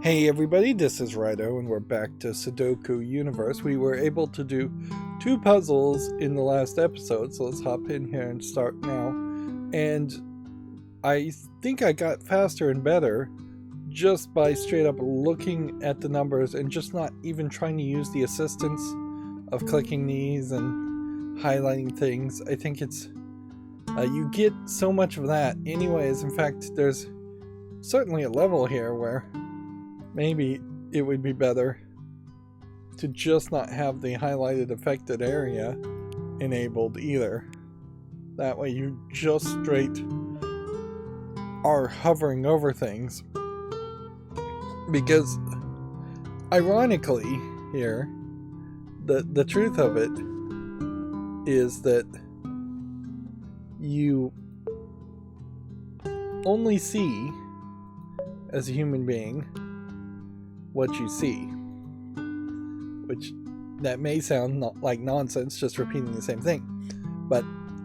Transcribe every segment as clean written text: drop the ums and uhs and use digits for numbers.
Hey everybody, this is Rydo and we're back to Sudoku Universe. We were able to do 2 puzzles in the last episode, so let's hop in here and start now. And I think I got faster and better just by straight up looking at the numbers and just not even trying to use the assistance of clicking these and highlighting things. I think it's you get so much of that anyways. In fact, there's certainly a level here where maybe it would be better to just not have the highlighted affected area enabled either. That way you just straight are hovering over things. Because ironically here, the truth of it is that you only see, as a human being, what you see, which that may sound like nonsense, just repeating the same thing, but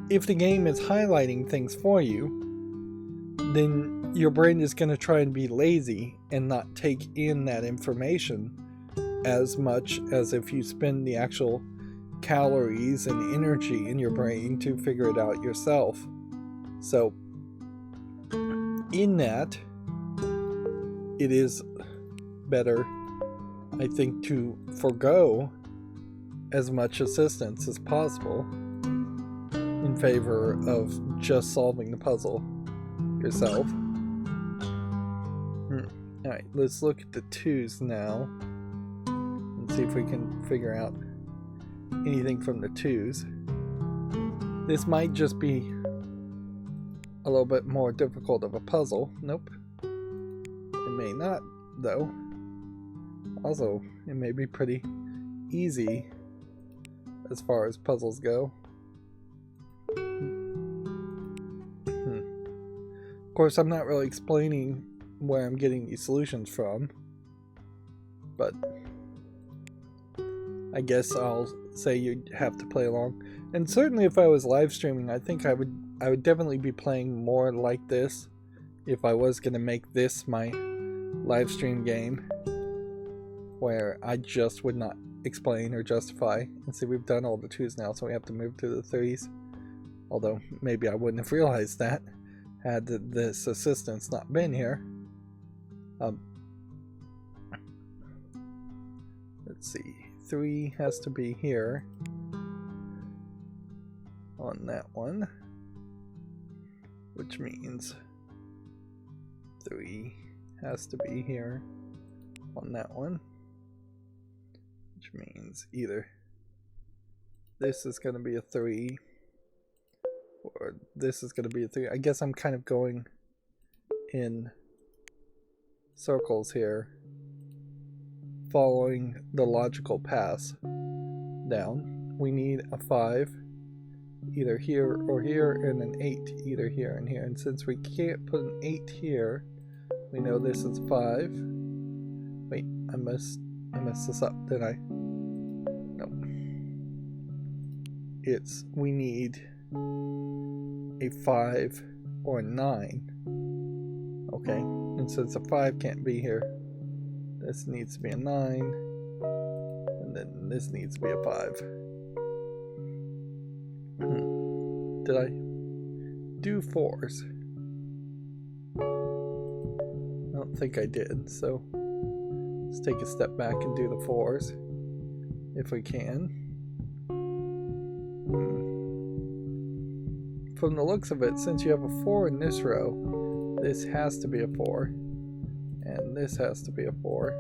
if the game is highlighting things for you, then your brain is going to try and be lazy and not take in that information as much as if you spend the actual calories and energy in your brain to figure it out yourself. So in that, it is better, I think, to forego as much assistance as possible in favor of just solving the puzzle yourself. Alright, let's look at the 2s now and see if we can figure out anything from the 2s. This might just be a little bit more difficult of a puzzle. Nope. It may not, though. Also, it may be pretty easy as far as puzzles go. Of course, I'm not really explaining where I'm getting these solutions from, but I guess I'll say you'd have to play along. And certainly if I was live streaming, I think I would definitely be playing more like this if I was going to make this my live stream game, where I just would not explain or justify. And see, we've done all the 2s now, so we have to move to the 3s. Although, maybe I wouldn't have realized that had this assistance not been here. Let's see, 3 has to be here on that one, which means 3 has to be here on that one, which means either this is going to be a 3 or this is going to be a 3. I guess I'm kind of going in circles here, following the logical paths down. We need a 5 either here or here, and an 8 either here and here. And since we can't put an 8 here, we know this is 5. Wait, I messed this up, didn't I? No. We need a 5 or a 9. Okay, and since a 5 can't be here, this needs to be a 9, and then this needs to be a 5. Did I do 4s? I don't think I did, so let's take a step back and do the 4s if we can. From the looks of it, since you have a 4 in this row, this has to be a 4, and this has to be a 4,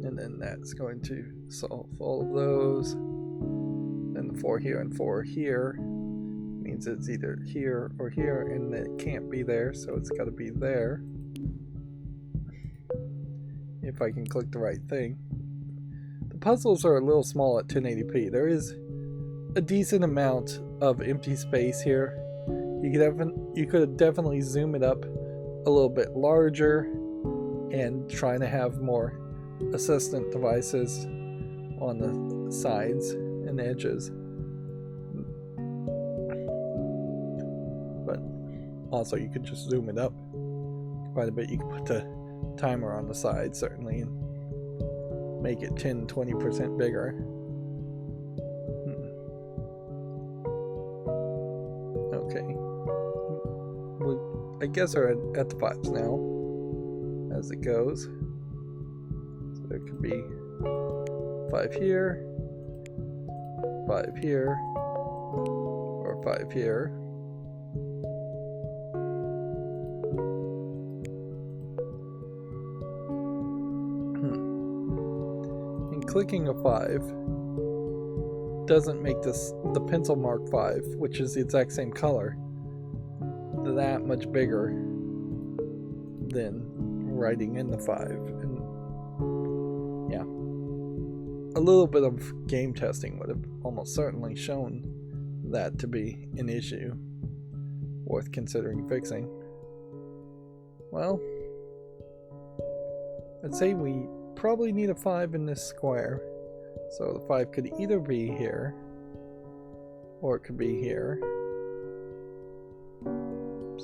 and then that's going to solve all of those. And the 4 here and 4 here means it's either here or here, and it can't be there, so it's got to be there. If I can click the right thing. The puzzles are a little small at 1080p. There is a decent amount of empty space here. You could definitely zoom it up a little bit larger and trying to have more assistant devices on the sides and edges. But also you could just zoom it up quite a bit. You can put the timer on the side, certainly, and make it 10-20% bigger. Okay. I guess we're at the 5s now, as it goes. So there could be 5 here, 5 here, or 5 here. And clicking a 5 doesn't make the pencil mark 5, which is the exact same color, that much bigger than writing in the 5. And yeah, a little bit of game testing would have almost certainly shown that to be an issue worth considering fixing. Well, I'd say we probably need a 5 in this square, so the 5 could either be here or it could be here.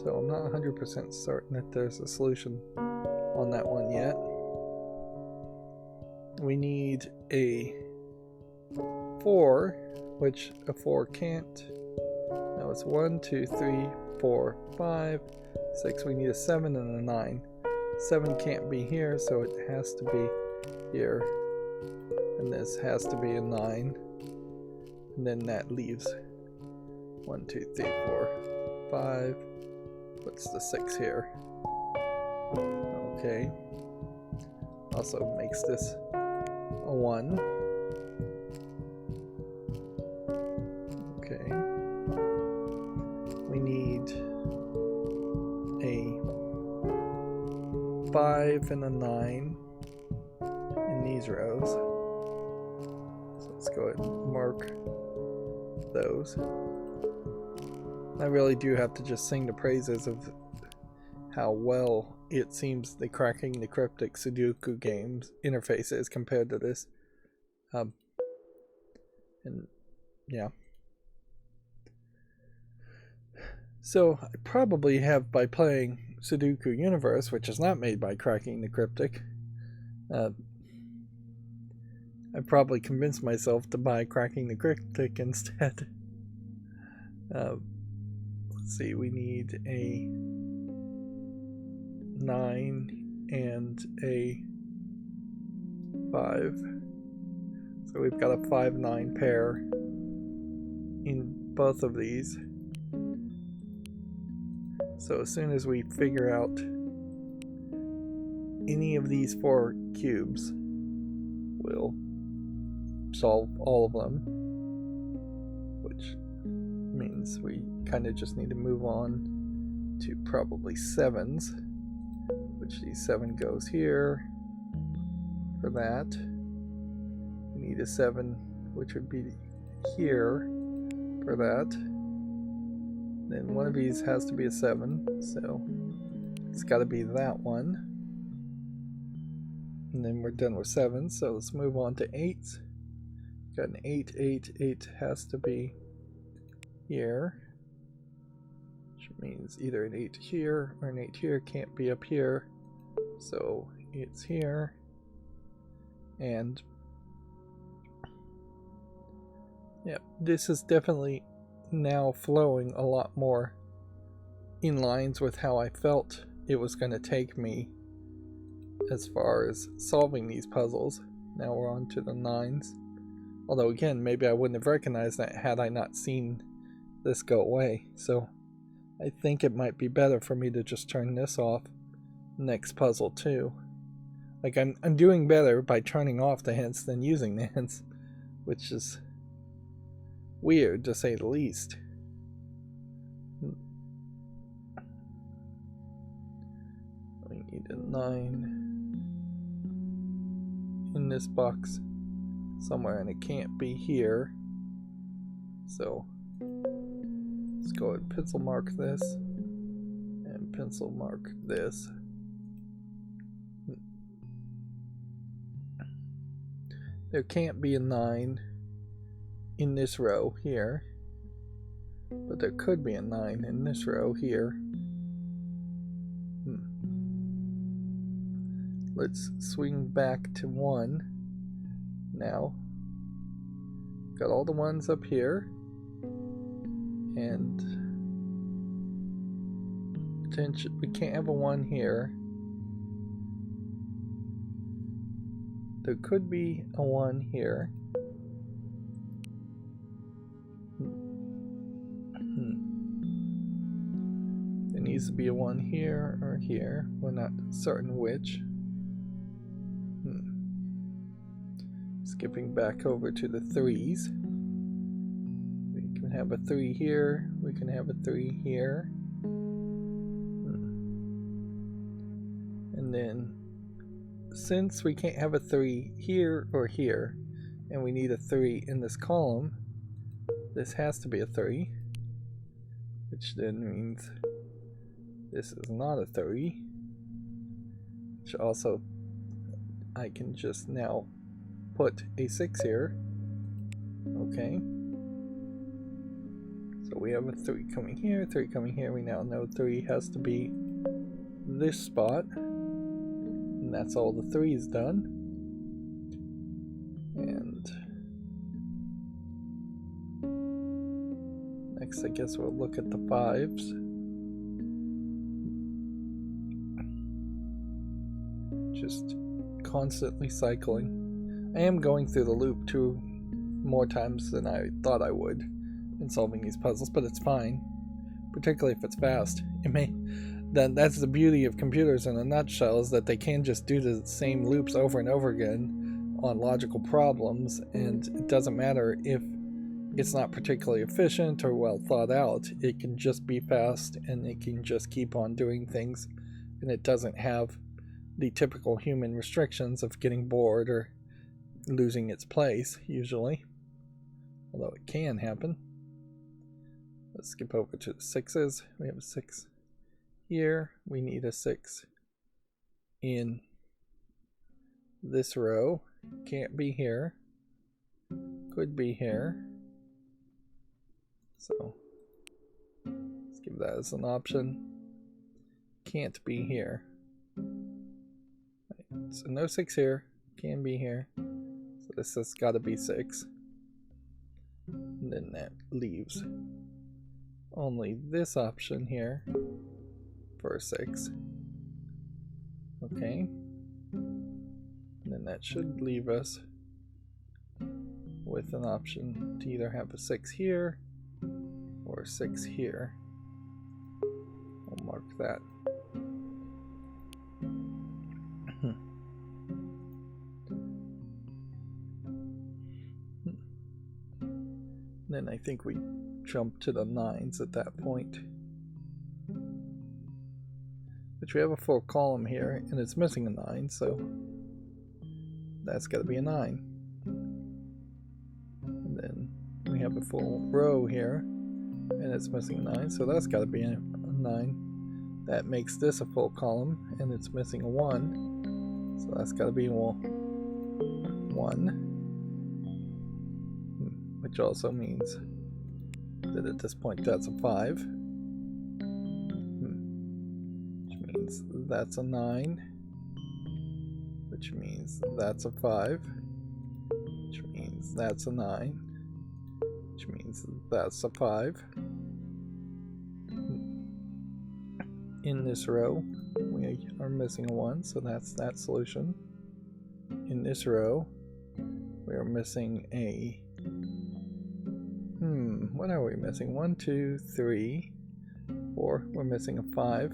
So I'm not 100% certain that there's a solution on that one yet. We need a 4, which a 4 can't. Now it's 1, 2, 3, 4, 5, 6. We need a 7 and a 9. 7 can't be here, so it has to be here. And this has to be a 9. And then that leaves 1, 2, 3, 4, 5. What's the 6 here? Okay. Also makes this a 1. Okay. We need a 5 and a 9 in these rows. So let's go ahead and mark those. I really do have to just sing the praises of how well it seems the cracking the cryptic Sudoku games interface is compared to this. And yeah. So I probably have, by playing Sudoku Universe, which is not made by cracking the cryptic, I probably convinced myself to buy cracking the cryptic instead. Let's see, we need a 9 and a 5. So we've got a 5-9 pair in both of these. So as soon as we figure out any of these 4 cubes, we'll solve all of them, which means we kind of just need to move on to probably 7s, which the 7 goes here for that. We need a 7, which would be here for that. Then one of these has to be a 7, so it's got to be that one. And then we're done with 7, so let's move on to 8s. Got an 8, 8, 8 has to be here, which means either an 8 here or an 8 here. Can't be up here, so it's here. And yeah, this is definitely now flowing a lot more in lines with how I felt it was going to take me as far as solving these puzzles. Now we're on to the 9s. Although again, maybe I wouldn't have recognized that had I not seen this go away. So I think it might be better for me to just turn this off next puzzle too. Like I'm doing better by turning off the hints than using the hints, which is weird to say the least. We need a 9 in this box somewhere, and it can't be here. So let's go ahead and pencil mark this and pencil mark this. There can't be a 9 in this row here, but there could be a 9 in this row here. let's swing back to 1 now. Got all the ones up here, and potentially we can't have a 1 here. There could be a 1 here. There needs to be a 1 here or here. We're not certain which. Skipping back over to the 3s. We can have a 3 here. We can have a 3 here. And then, since we can't have a 3 here or here, and we need a 3 in this column, this has to be a 3, which then means this is not a 3, which also I can just now put a 6 here. Okay, so we have a 3 coming here, 3 coming here. We now know 3 has to be this spot, and that's all the 3's done. And next I guess we'll look at the 5's. Just constantly cycling. I am going through the loop 2 more times than I thought I would in solving these puzzles, but it's fine, particularly if it's fast. That's the beauty of computers in a nutshell, is that they can just do the same loops over and over again on logical problems, and it doesn't matter if it's not particularly efficient or well thought out. It can just be fast, and it can just keep on doing things, and it doesn't have the typical human restrictions of getting bored or losing its place, usually, although it can happen. Let's skip over to the 6's. We have a 6 here. We need a 6 in this row. Can't be here. Could be here. So let's give that as an option. Can't be here. Right. So no 6 here. Can be here. So this has got to be 6. And then that leaves only this option here for a 6. Okay. And then that should leave us with an option to either have a 6 here or a 6 here. I'll mark that. Then I think we jump to the 9's at that point, which we have a full column here, and it's missing a 9, so that's got to be a 9. And then we have a full row here, and it's missing a 9, so that's got to be a 9. That makes this a full column, and it's missing a 1, so that's got to be 1. Which also means that at this point that's a 5. Which means that's a 9. Which means that's a 5. Which means that's a 9. Which means that's a 5. In this row, we are missing a 1, so that's that solution. In this row, we are missing a what are we missing? 1, 2, 3, 4. We're missing a 5.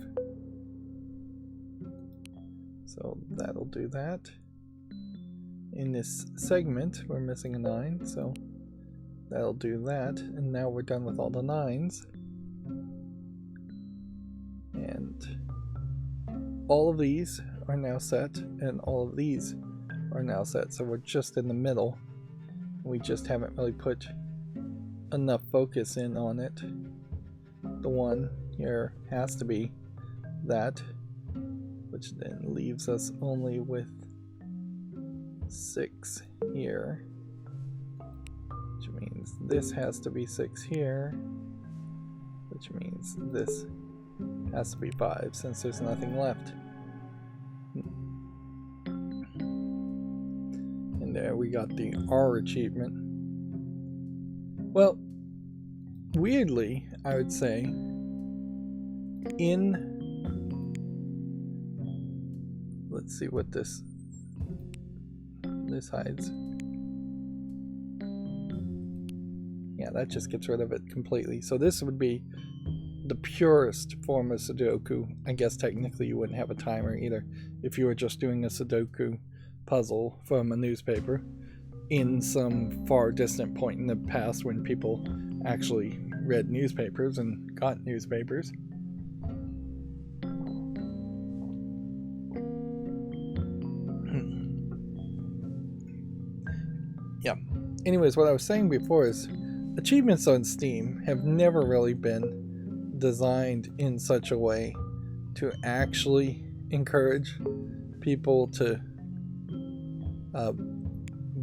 So that'll do that. In this segment, we're missing a 9, so that'll do that. And now we're done with all the 9's. And all of these are now set, and all of these are now set. So we're just in the middle. We just haven't really put enough focus in on it. The 1 here has to be that, which then leaves us only with 6 here, which means this has to be 6 here, which means this has to be 5 since there's nothing left. And there we got the R achievement. Well, weirdly, I would say, let's see what this hides. Yeah, that just gets rid of it completely. So this would be the purest form of Sudoku. I guess technically you wouldn't have a timer either if you were just doing a Sudoku puzzle from a newspaper in some far distant point in the past when people actually read newspapers and got newspapers. Yeah. Anyways, what I was saying before is achievements on Steam have never really been designed in such a way to actually encourage people to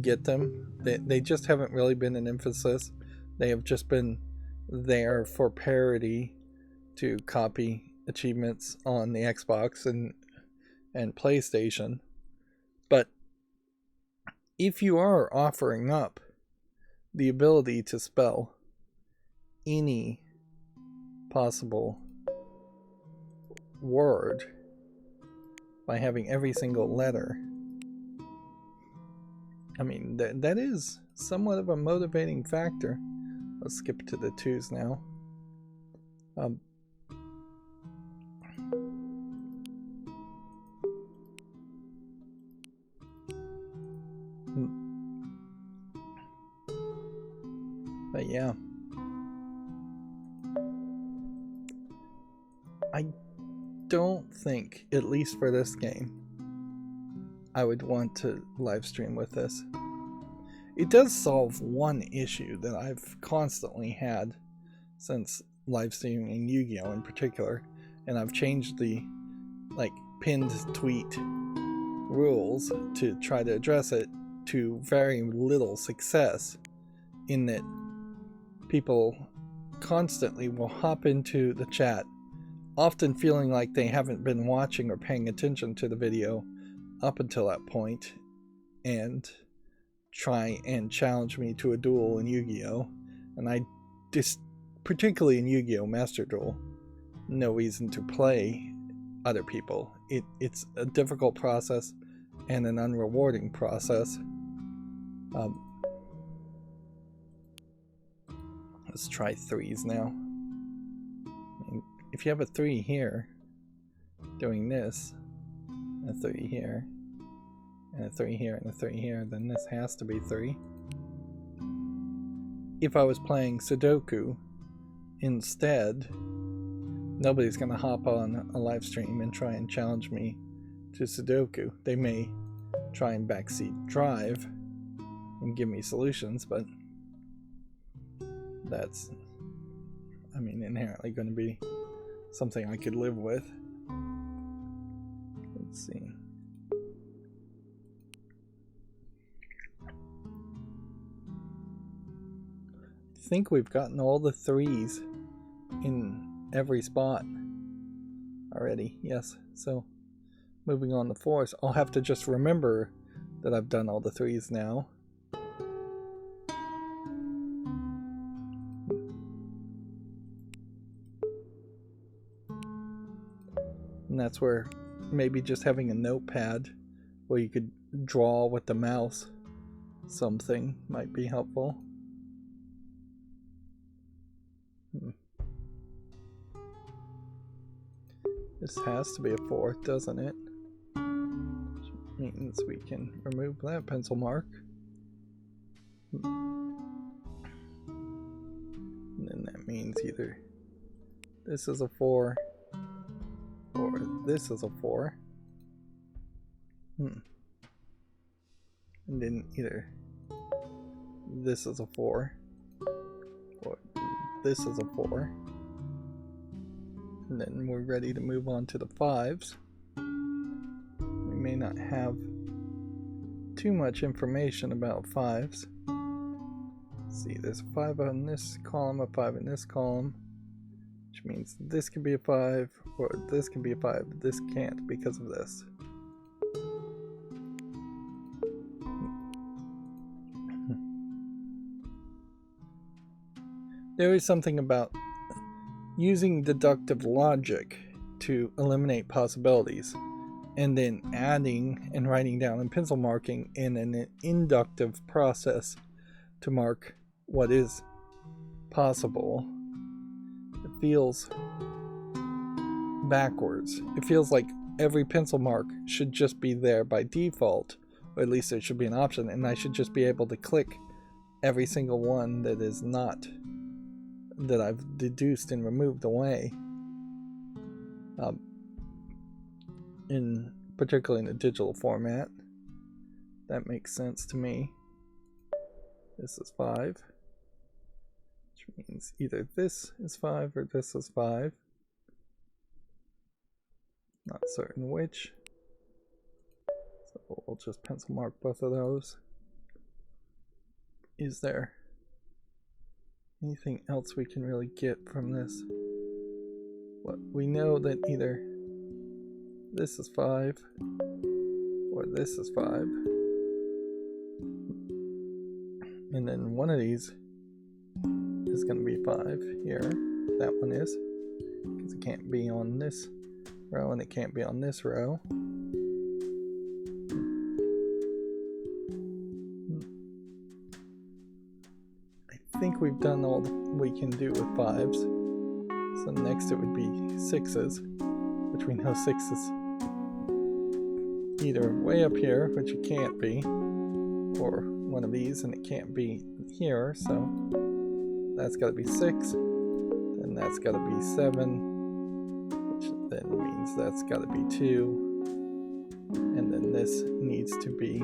get them. They just haven't really been an emphasis. They have just been there for parody to copy achievements on the Xbox and PlayStation. But if you are offering up the ability to spell any possible word by having every single letter, I mean, that is somewhat of a motivating factor. Let's skip to the 2s now. But yeah, I don't think, at least for this game, I would want to live stream with this. It does solve one issue that I've constantly had since live streaming Yu-Gi-Oh! In particular, and I've changed the pinned tweet rules to try to address it, to very little success, in that people constantly will hop into the chat, often feeling like they haven't been watching or paying attention to the video up until that point, and try and challenge me to a duel in Yu-Gi-Oh! And I just, particularly in Yu-Gi-Oh! Master Duel, no reason to play other people. It's a difficult process and an unrewarding process. Let's try 3s now. If you have a 3 here, doing this, a 3 here, and a 3 here, and a 3 here, then this has to be 3. If I was playing Sudoku instead, nobody's going to hop on a live stream and try and challenge me to Sudoku. They may try and backseat drive and give me solutions, but that's, I mean, inherently going to be something I could live with. Let's see. I think we've gotten all the 3s in every spot already. Yes, so moving on to 4s. I'll have to just remember that I've done all the 3s now. And that's where maybe just having a notepad where you could draw with the mouse something might be helpful. This has to be a 4th, doesn't it? Which means we can remove that pencil mark. And then that means either this is a 4 or this is a 4. And then either this is a 4 or this is a 4. And then we're ready to move on to the 5s. We may not have too much information about 5s. Let's see, there's a 5 on this column, a 5 in this column, which means this can be a 5, or this can be a 5, but this can't because of this. there is something about using deductive logic to eliminate possibilities, and then adding and writing down and pencil marking in an inductive process to mark what is possible. It feels backwards. It feels like every pencil mark should just be there by default, or at least there should be an option, and I should just be able to click every single one that is not, that I've deduced and removed away, particularly in a digital format. That makes sense to me. This is 5, which means either this is 5 or this is 5. Not certain which. So we'll just pencil mark both of those. Is there anything else we can really get from this? Well, we know that either this is 5 or this is 5. And then one of these is going to be 5 here. That one is. Because it can't be on this row and it can't be on this row. I think we've done all we can do with 5s. So next it would be 6s, which we know 6 is either way up here, which it can't be, or one of these and it can't be here, so that's got to be 6, then that's got to be 7, which then means that's got to be 2, and then this needs to be,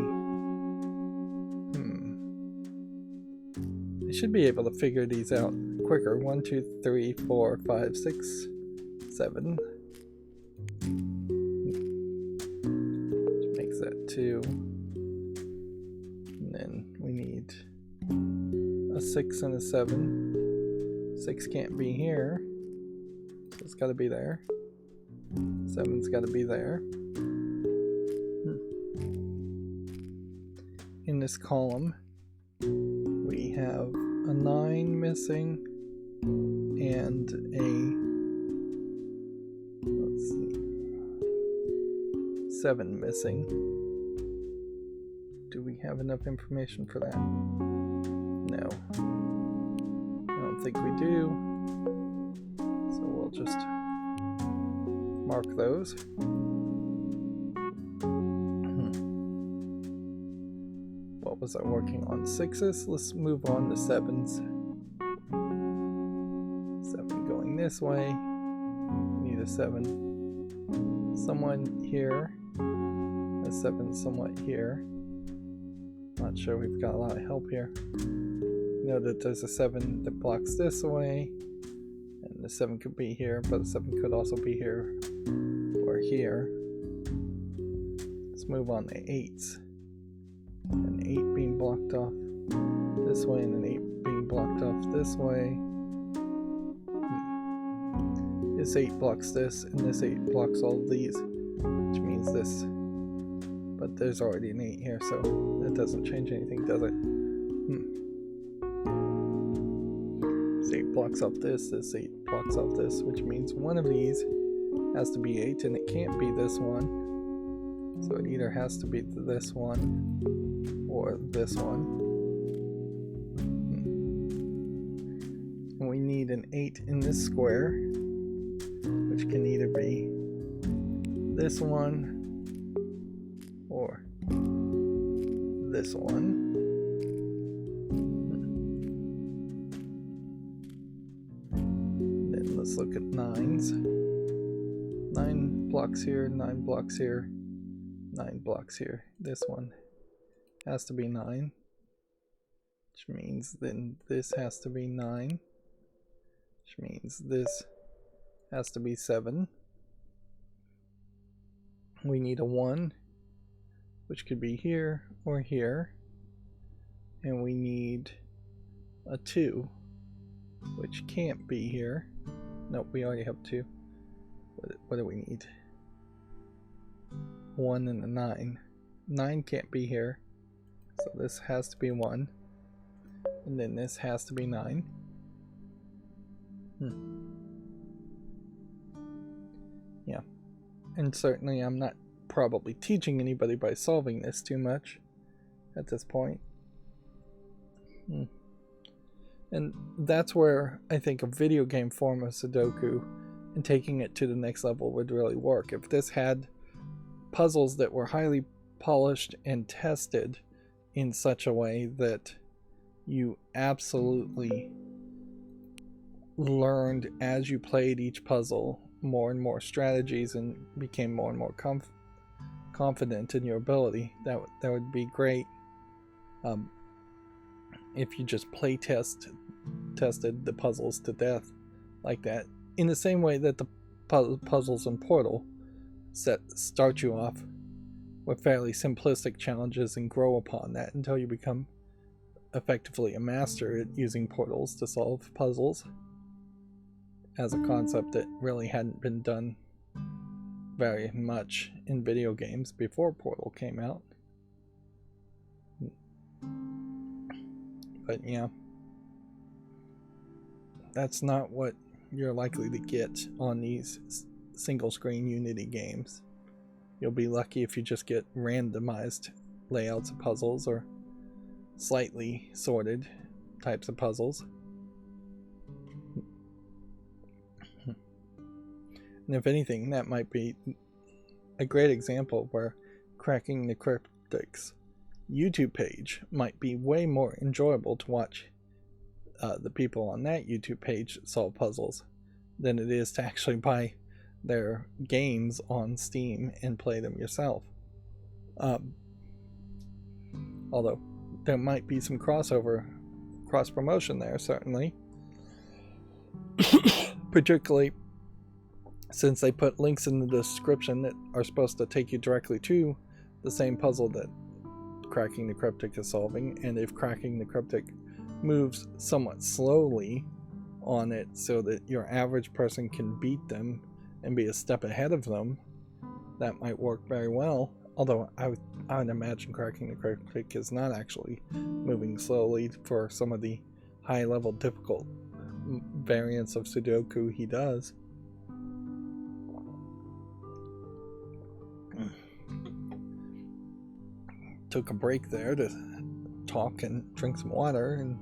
I should be able to figure these out quicker. 1, 2, 3, 4, 5, 6, 7, which makes that 2. Then we need a 6 and a 7. 6 can't be here, so it's got to be there. 7's got to be there. In this column, we have a 9 missing and a, let's see, 7 missing. Do we have enough information for that? No. I don't think we do. So we'll just mark those. What was I working on? 6s? Let's move on to 7s. 7 going this way. Need a 7 somewhat here. A 7 somewhat here. Not sure we've got a lot of help here. You know that there's a 7 that blocks this away, and the 7 could be here, but the 7 could also be here or here. Let's move on to 8s. An 8 being blocked off this way, and an 8 being blocked off this way. This 8 blocks this, and this 8 blocks all of these, which means this. But there's already an 8 here, so that doesn't change anything, does it? This 8 blocks off this 8 blocks off this, which means one of these has to be 8, and it can't be this one. So it either has to be this one or this one. And we need an 8 in this square, which can either be this one or this one. Then let's look at 9s. 9 blocks here, 9 blocks here, 9 blocks here. This one has to be 9, which means then this has to be 9, which means this has to be 7. We need a 1, which could be here or here, and we need a 2, which can't be here. Nope, we already have 2. What do we need? 1 and a 9. 9 can't be here, so this has to be 1, and then this has to be 9. Yeah. And certainly I'm not probably teaching anybody by solving this too much at this point. And that's where I think a video game form of Sudoku and taking it to the next level would really work. If this had puzzles that were highly polished and tested in such a way that you absolutely learned as you played each puzzle more and more strategies and became more and more confident in your ability, that would be great. If you just play tested the puzzles to death like that, in the same way that the puzzles in Portal start you off with fairly simplistic challenges and grow upon that until you become effectively a master at using portals to solve puzzles, as a concept that really hadn't been done very much in video games before Portal came out. But yeah, that's not what you're likely to get on these single screen Unity games. You'll be lucky if you just get randomized layouts of puzzles or slightly sorted types of puzzles. And if anything, that might be a great example where Cracking the Cryptic's YouTube page might be way more enjoyable to watch the people on that YouTube page solve puzzles than it is to actually buy their games on Steam and play them yourself. Although there might be some cross promotion there, certainly. Particularly since they put links in the description that are supposed to take you directly to the same puzzle that Cracking the Cryptic is solving, and if Cracking the Cryptic moves somewhat slowly on it so that your average person can beat them and be a step ahead of them, that might work very well. Although I would imagine Cracking the Cryptic is not actually moving slowly for some of the high-level difficult variants of Sudoku he does. Took a break there to talk and drink some water, and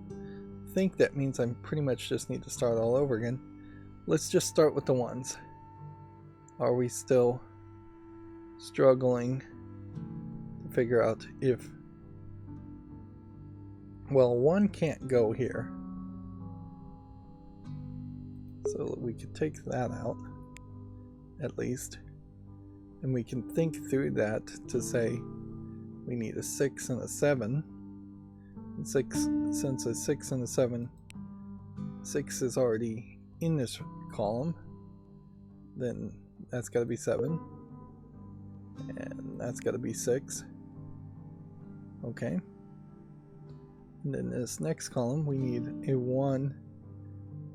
think that means I pretty much just need to start all over again. Let's just start with the ones. Are we still struggling to figure out if... Well, one can't go here, so we could take that out at least, and we can think through that to say we need a 6 and a 7. And since a 6 and a 7, 6 is already in this column, then that's got to be 7, and that's got to be 6. Okay. And then this next column, we need a 1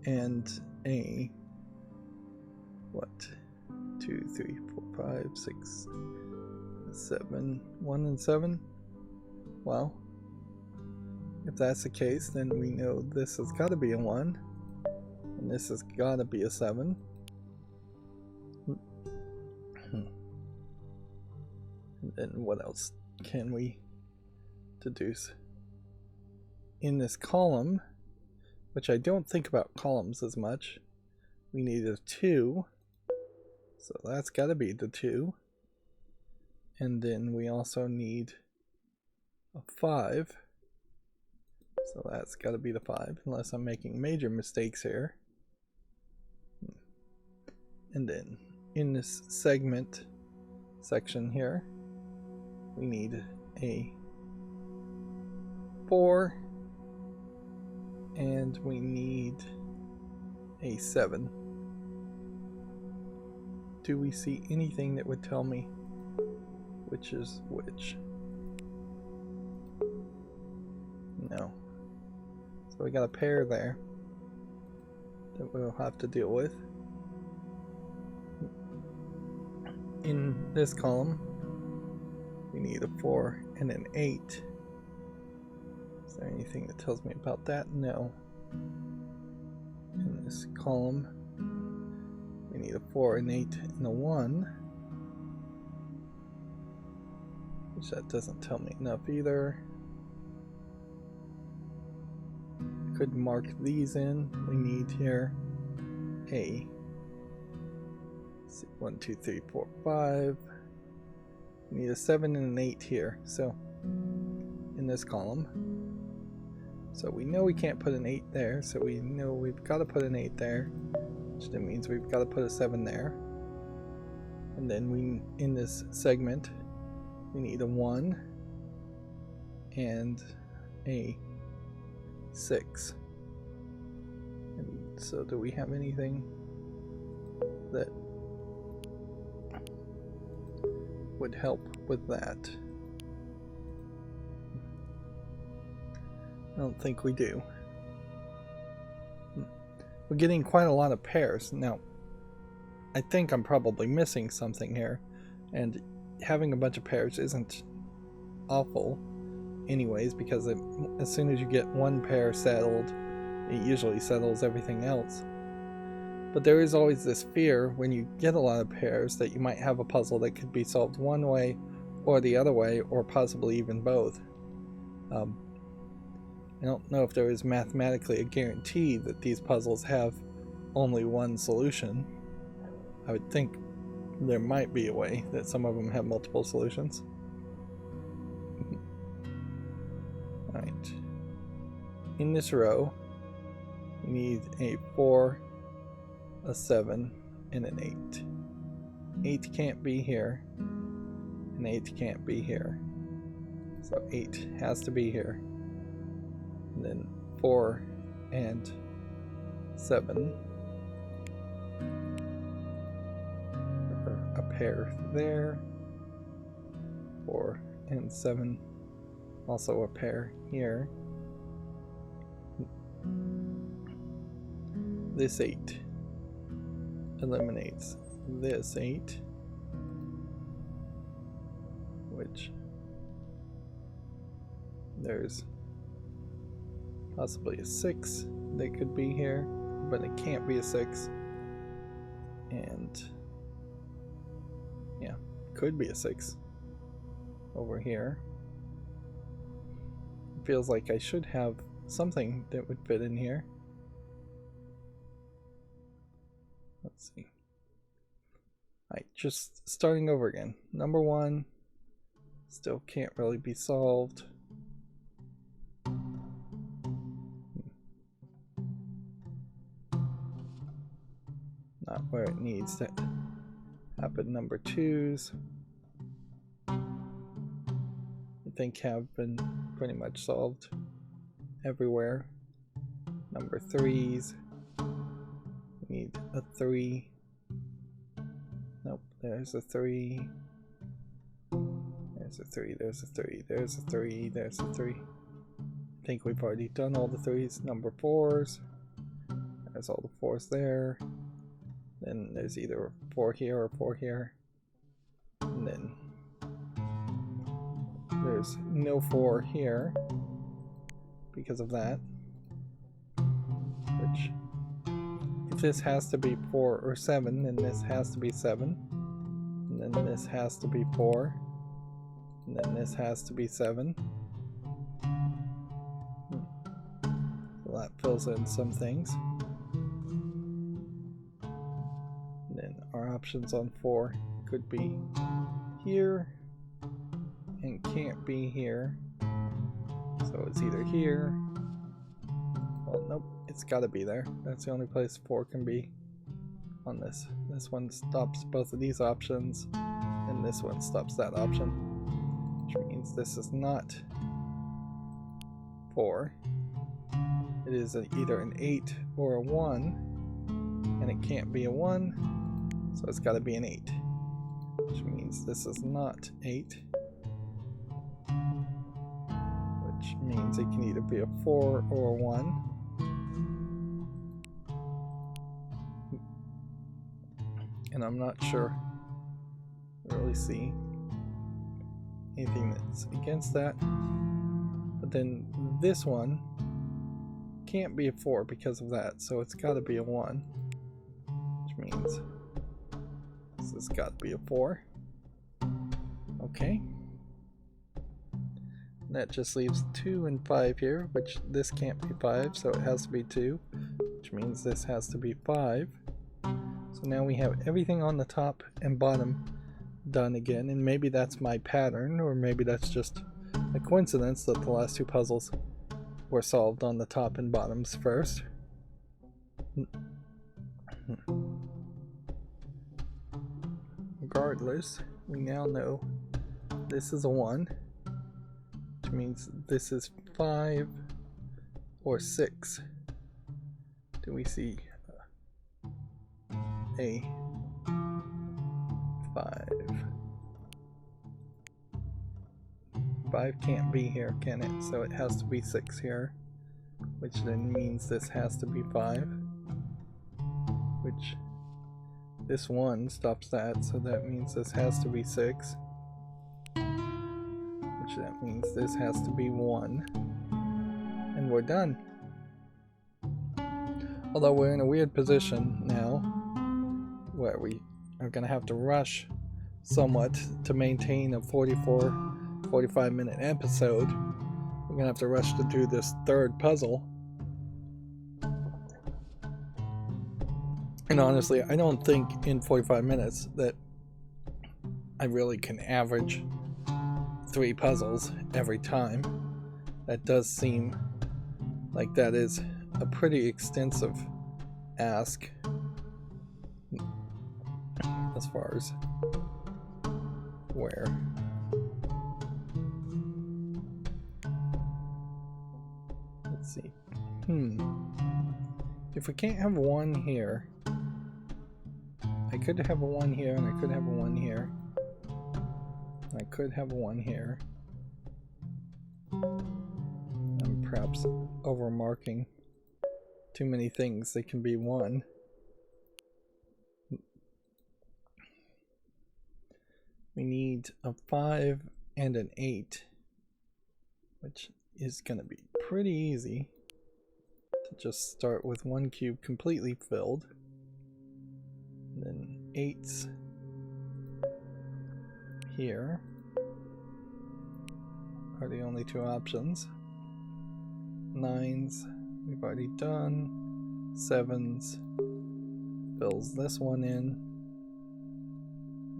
and a 2, 3, 4, 5, 6, 7. 1 and 7. Well, if that's the case, then we know this has got to be a 1, and this has got to be a 7. And then what else can we deduce? In this column, which I don't think about columns as much, we need a 2, so that's got to be the 2. And then we also need a 5, so that's got to be the 5, unless I'm making major mistakes here. And then in this segment section here, we need a 4, and we need a 7. Do we see anything that would tell me which is which? No. So we got a pair there that we'll have to deal with. In this column, we need a 4 and an 8. Is there anything that tells me about that? No. in this column. We need a 4, an 8, and a 1. Which that doesn't tell me enough either. Could mark these in. We need here a 1, 2, 3, 4, 5. We need a 7 and an 8 here. So in this column. So we know we can't put an 8 there. So we know we've got to put an 8 there. Which then means we've got to put a 7 there. And then we, in this segment, we need a 1 and a 6. And so do we have anything that would help with that? I don't think we do. We're getting quite a lot of pairs. Now, I think I'm probably missing something here, and having a bunch of pairs isn't awful anyways, because as soon as you get one pair settled, it usually settles everything else. But there is always this fear when you get a lot of pairs that you might have a puzzle that could be solved one way or the other way, or possibly even both. I don't know if there is mathematically a guarantee that these puzzles have only one solution. I would think there might be a way that some of them have multiple solutions. Alright. In this row, we need a 4, a 7, and an 8. 8 can't be here, and 8 can't be here. So 8 has to be here. And then 4 and 7. A pair there. 4 and 7. Also a pair here. This 8 eliminates this 8, which there's possibly a 6 that could be here, but it can't be a 6. And yeah, could be a 6 over here. It feels like I should have something that would fit in here. Let's see. Alright, just starting over again. Number 1 still can't really be solved. Not where it needs to happen. Number 2s, I think, have been pretty much solved everywhere. Number 3s, we need a 3. Nope, there's a 3. There's a 3, there's a 3, there's a 3, there's a 3. I think we've already done all the 3s. Number 4s, there's all the 4s there. Then there's either a 4 here or a 4 here. And then there's no 4 here because of that. Which, if this has to be 4 or 7, then this has to be 7. And then this has to be 4. And then this has to be 7. So that fills in some things. Our options on 4 could be here and can't be here. So it's either here. Well, nope, it's got to be there. That's the only place 4 can be on this. This one stops both of these options, and this one stops that option, which means this is not 4. It is either an 8 or a 1, and it can't be a 1. So it's got to be an 8, which means this is not 8, which means it can either be a 4 or a 1. And I'm not sure I really see anything that's against that. But then this one can't be a 4 because of that, so it's got to be a 1, which means this has got to be a 4. Okay. That just leaves 2 and 5 here, which this can't be 5, so it has to be 2, which means this has to be 5. So now we have everything on the top and bottom done again, and maybe that's my pattern, or maybe that's just a coincidence that the last 2 puzzles were solved on the top and bottoms first. Regardless, we now know this is a 1, which means this is 5 or 6. Do we see a 5? 5 can't be here, can it? So it has to be 6 here, which then means this has to be 5, which this 1 stops that, so that means this has to be 6, which that means this has to be 1, and we're done. Although we're in a weird position now, where we are going to have to rush somewhat to maintain a 45 minute episode. We're going to have to rush to do this 3rd puzzle. And honestly, I don't think in 45 minutes that I really can average 3 puzzles every time. That does seem like that is a pretty extensive ask as far as where. Let's see. If we can't have 1 here, I could have a 1 here, and I could have a 1 here. I could have a 1 here. I'm perhaps overmarking too many things that can be 1. We need a 5 and an 8, which is going to be pretty easy to just start with 1 cube completely filled. And then 8's here are the only 2 options. 9's we've already done. 7's fills this one in.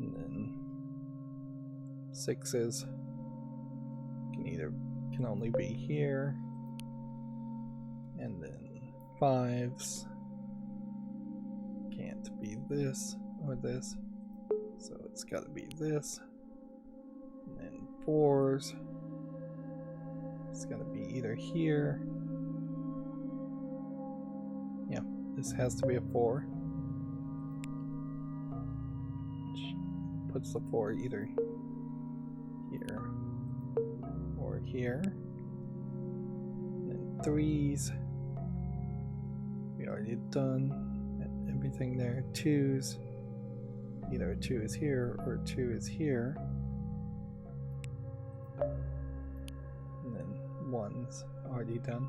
And then 6's can only be here. And then 5's can't be this or this, so it's got to be this. And then 4's, it's got to be either here. Yeah, this has to be a 4, which puts the 4 either here or here. And then 3's we already done. Everything there. 2's, either a 2 is here or a 2 is here. And then 1's already done.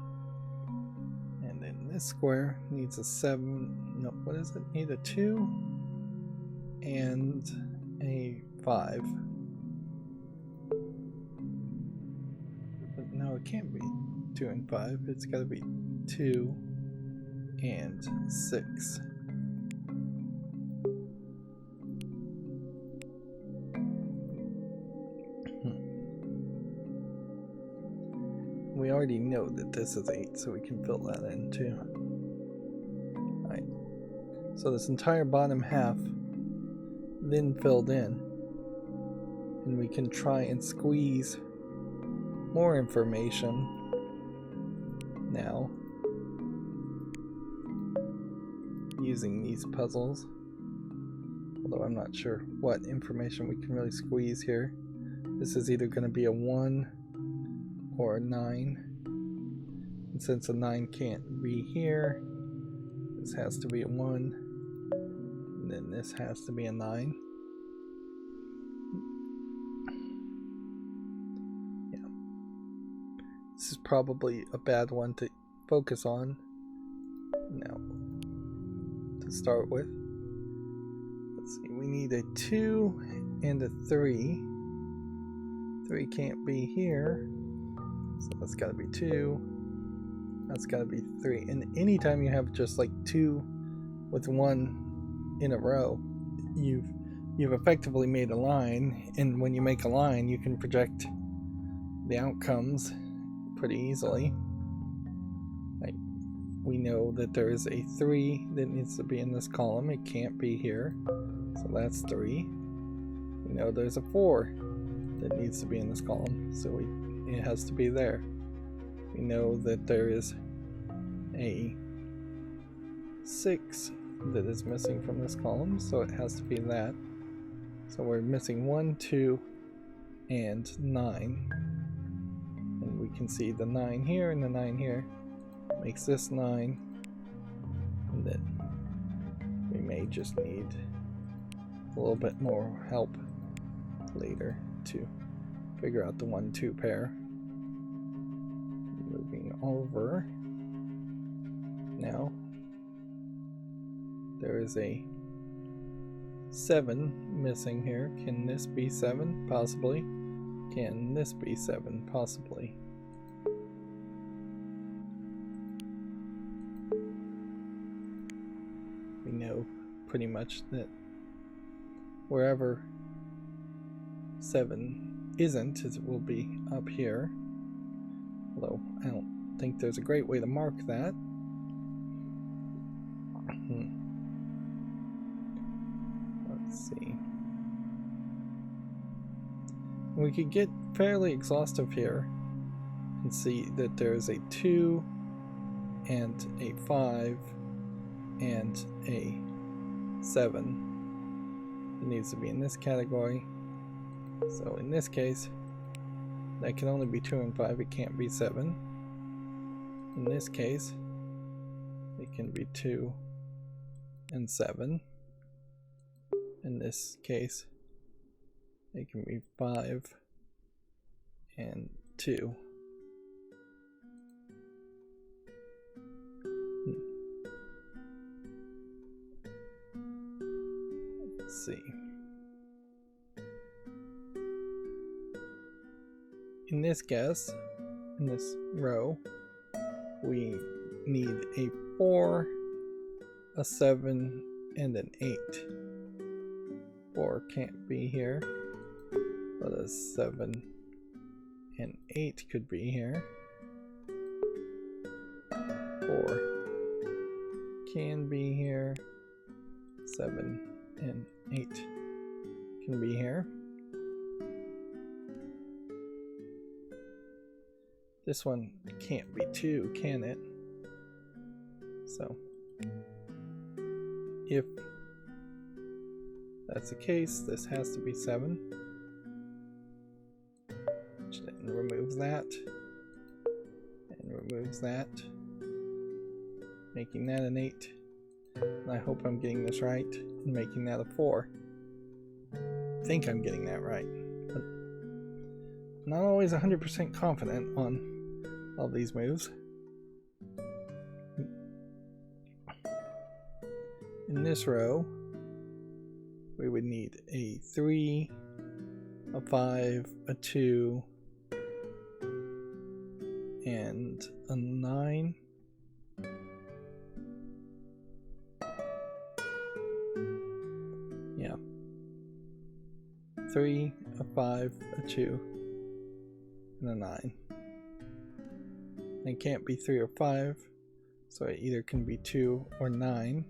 And then this square needs a 7. No, what does it need? A 2 and a 5. But no, it can't be 2 and 5. It's got to be 2 and 6. We already know that this is 8, so we can fill that in too. Alright, so this entire bottom half then filled in, and we can try and squeeze more information now using these puzzles, although I'm not sure what information we can really squeeze here. This is either going to be a 1 or a 9, and since a 9 can't be here, this has to be a 1, and then this has to be a 9. Yeah, this is probably a bad one to focus on now to start with. Let's see, we need a 2 and a 3. 3 can't be here, so that's got to be 2. That's got to be 3. And anytime you have just like 2 with 1 in a row, you've effectively made a line, and when you make a line, you can project the outcomes pretty easily. Like, we know that there is a 3 that needs to be in this column. It can't be here, so that's 3. We know there's a 4 that needs to be in this column, so it has to be there. We know that there is a 6 that is missing from this column, so it has to be that. So we're missing 1, 2, and 9. And we can see the 9 here and the 9 here. Makes this 9. And then we may just need a little bit more help later to figure out the 1, 2 pair. Moving over. Now, there is a 7 missing here. Can this be 7? Possibly. Can this be 7? Possibly. We know pretty much that wherever 7 isn't, it will be up here. Although I don't think there's a great way to mark that. Let's see. We could get fairly exhaustive here and see that there's a 2 and a 5 and a 7. It needs to be in this category. So in this case, that can only be 2 and 5. It can't be 7. In this case, it can be 2 and 7. In this case, it can be 5 and 2. Let's see. In this case, in this row, we need a 4, a 7, and an 8. 4 can't be here, but a 7 and 8 could be here. 4 can be here. 7 and 8 can be here. This one can't be 2, can it? So, if that's the case, this has to be 7. Which then removes that. And removes that. Making that an 8. And I hope I'm getting this right. And making that a 4. I think I'm getting that right. But I'm not always 100% confident on all these moves. In this row, we would need a 3, a 5, a 2, and a 9. Yeah. 3, a 5, a 2, and a 9. It can't be 3 or 5, so it either can be 2 or 9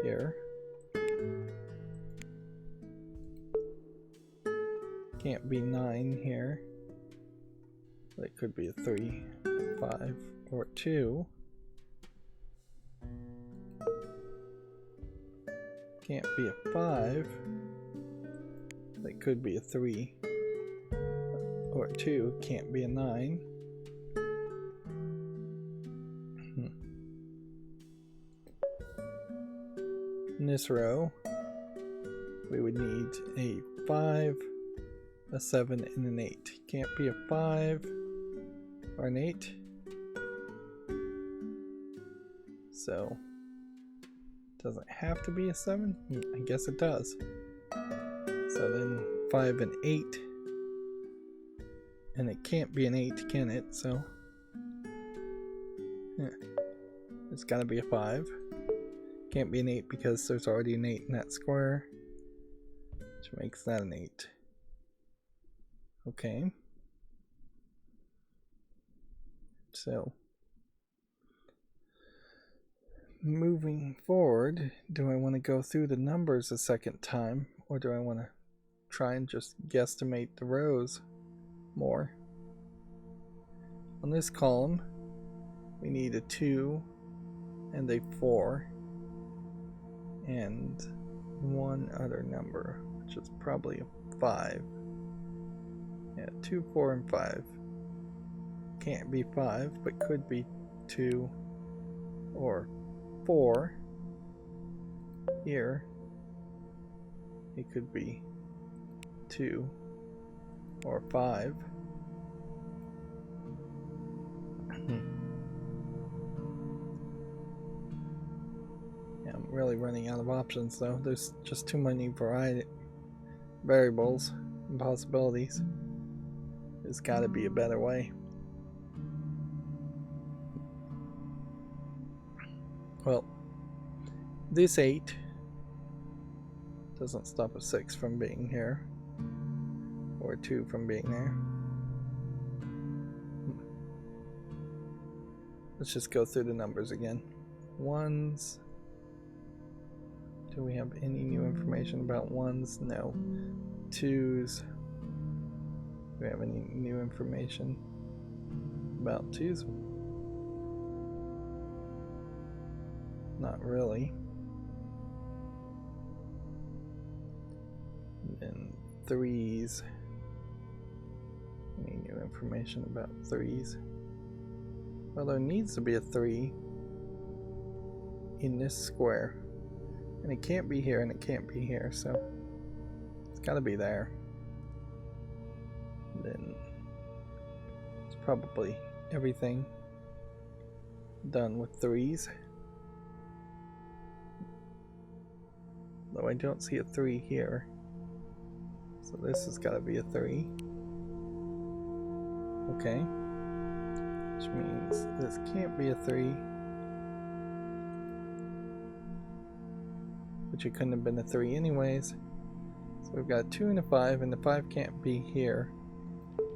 here. Can't be 9 here, but it could be a 3, a 5, or 2. Can't be a 5, but it could be a 3 or a 2. Can't be a 9. In this row, we would need a 5, a 7, and an 8. Can't be a 5 or an 8. So, does it have to be a 7? I guess it does. So then 5 and 8. And it can't be an 8, can it? So, yeah. It's gotta be a 5. Can't be an 8 because there's already an 8 in that square, which makes that an 8. Okay. So, moving forward, do I want to go through the numbers a second time, or do I want to try and just guesstimate the rows more? On this column, we need a 2 and a 4 and one other number, which is probably a 5. Yeah, 2, 4, and 5. Can't be 5, but could be 2 or 4. Here, it could be 2 or 5. Yeah, I'm really running out of options though. There's just too many variables and possibilities. There's got to be a better way. Well, this 8 doesn't stop a 6 from being here, or 2 from being there. Let's just go through the numbers again. 1s. Do we have any new information about 1s? No. 2s. Do we have any new information about 2s? Not really. And 3s. Any new information about 3s? Well, there needs to be a 3 in this square. And it can't be here and it can't be here, so it's gotta be there. Then it's probably everything done with 3s. Though I don't see a 3 here. So this has got to be a 3. Okay. Which means this can't be a 3. Which it couldn't have been a 3 anyways. So we've got a 2 and a 5, and the 5 can't be here.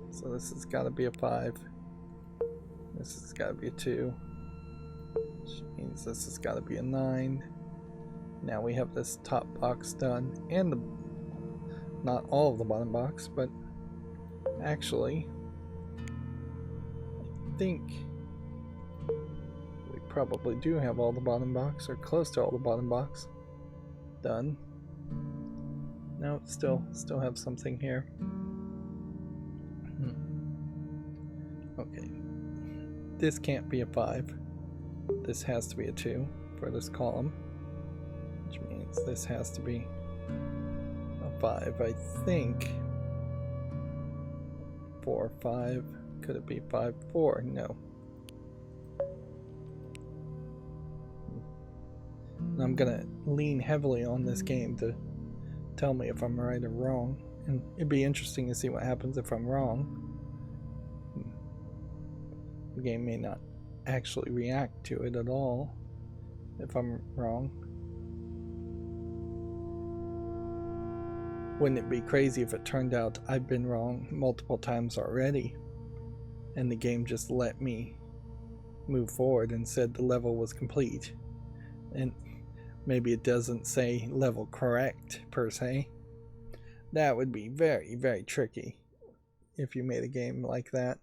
So this has got to be a 5. This has got to be a 2. Which means this has got to be a 9. Now we have this top box done, and not all of the bottom box, but actually, I think we probably do have all the bottom box, or close to all the bottom box done. No, still have something here. Okay, this can't be a 5. This has to be a 2 for this column. Which means this has to be a 5, I think. 4, 5. Could it be 5, 4? No. And I'm gonna lean heavily on this game to tell me if I'm right or wrong. And it'd be interesting to see what happens if I'm wrong. The game may not actually react to it at all if I'm wrong. Wouldn't it be crazy if it turned out I've been wrong multiple times already and the game just let me move forward and said the level was complete? And maybe it doesn't say level correct per se. That would be very, very tricky if you made a game like that.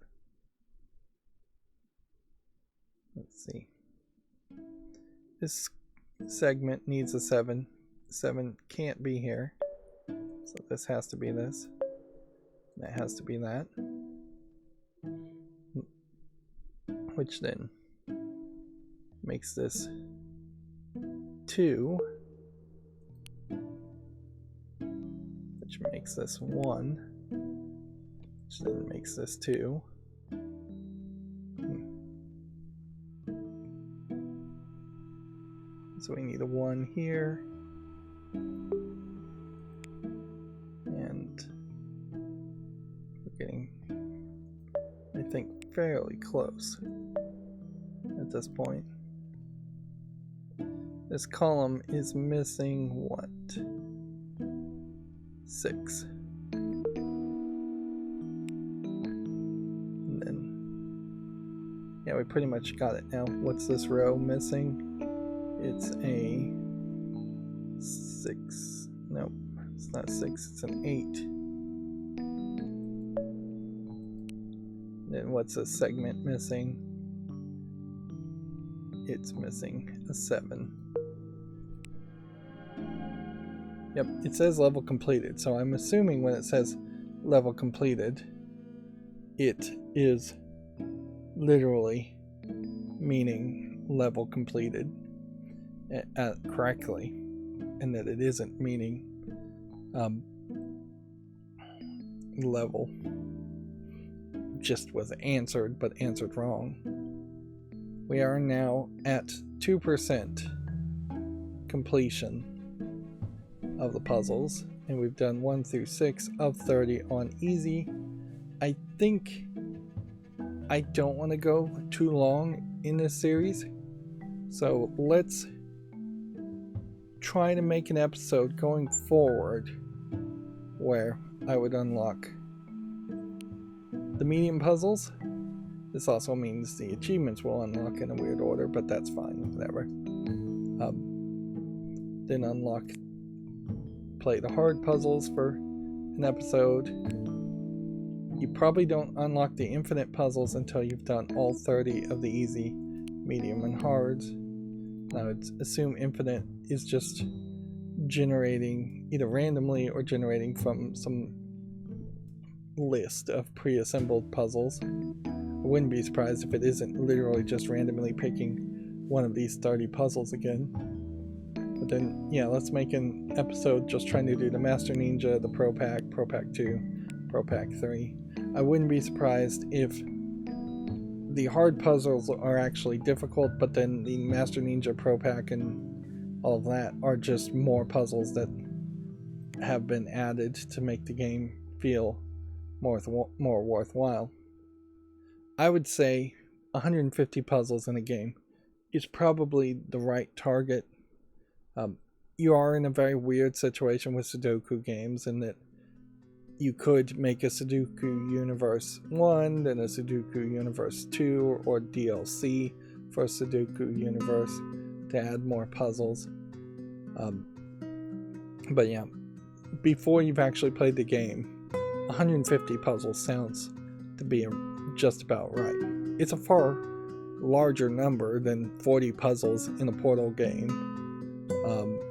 Let's see. This segment needs a 7. 7 can't be here. So this has to be this. That has to be that. Which then makes this 2. Which makes this 1. Which then makes this 2. So we need a 1 here. And we're getting, I think, fairly close at this point. This column is missing what? 6. And then, yeah, we pretty much got it now. What's this row missing? It's a 6. Nope, it's not 6, it's an 8. Then what's a segment missing? It's missing a 7. Yep, it says level completed, so I'm assuming when it says level completed, it is literally meaning level completed correctly, and that it isn't meaning level just was answered, but answered wrong. We are now at 2% completion of the puzzles, and we've done 1 through 6 of 30 on easy. I think I don't want to go too long in this series, so let's try to make an episode going forward where I would unlock the medium puzzles. This also means the achievements will unlock in a weird order, but that's fine, whatever. Then play the hard puzzles for an episode. You probably don't unlock the infinite puzzles until you've done all 30 of the easy, medium, and hards. I would assume infinite is just generating either randomly or generating from some list of pre-assembled puzzles. I wouldn't be surprised if it isn't literally just randomly picking one of these 30 puzzles again. But then, yeah, let's make an episode just trying to do the Master Ninja, the Pro Pack 2, Pro Pack 3. I wouldn't be surprised if the hard puzzles are actually difficult, but then the Master Ninja, Pro Pack, and all of that are just more puzzles that have been added to make the game feel more worthwhile. I would say 150 puzzles in a game is probably the right target. You are in a very weird situation with Sudoku games in that you could make a Sudoku Universe 1, then a Sudoku Universe 2, or DLC for Sudoku Universe to add more puzzles. But yeah, before you've actually played the game, 150 puzzles sounds to be just about right. It's a far larger number than 40 puzzles in a Portal game.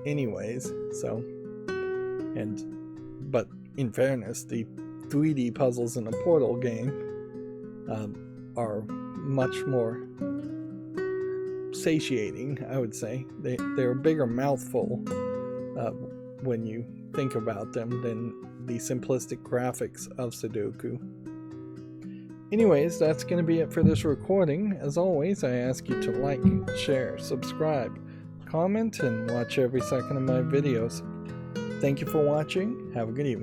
Anyways, so, but in fairness, the 3D puzzles in a Portal game are much more satiating, I would say. They're a bigger mouthful when you think about them than the simplistic graphics of Sudoku. Anyways, that's going to be it for this recording. As always, I ask you to like, share, subscribe, comment, and watch every second of my videos. Thank you for watching. Have a good evening.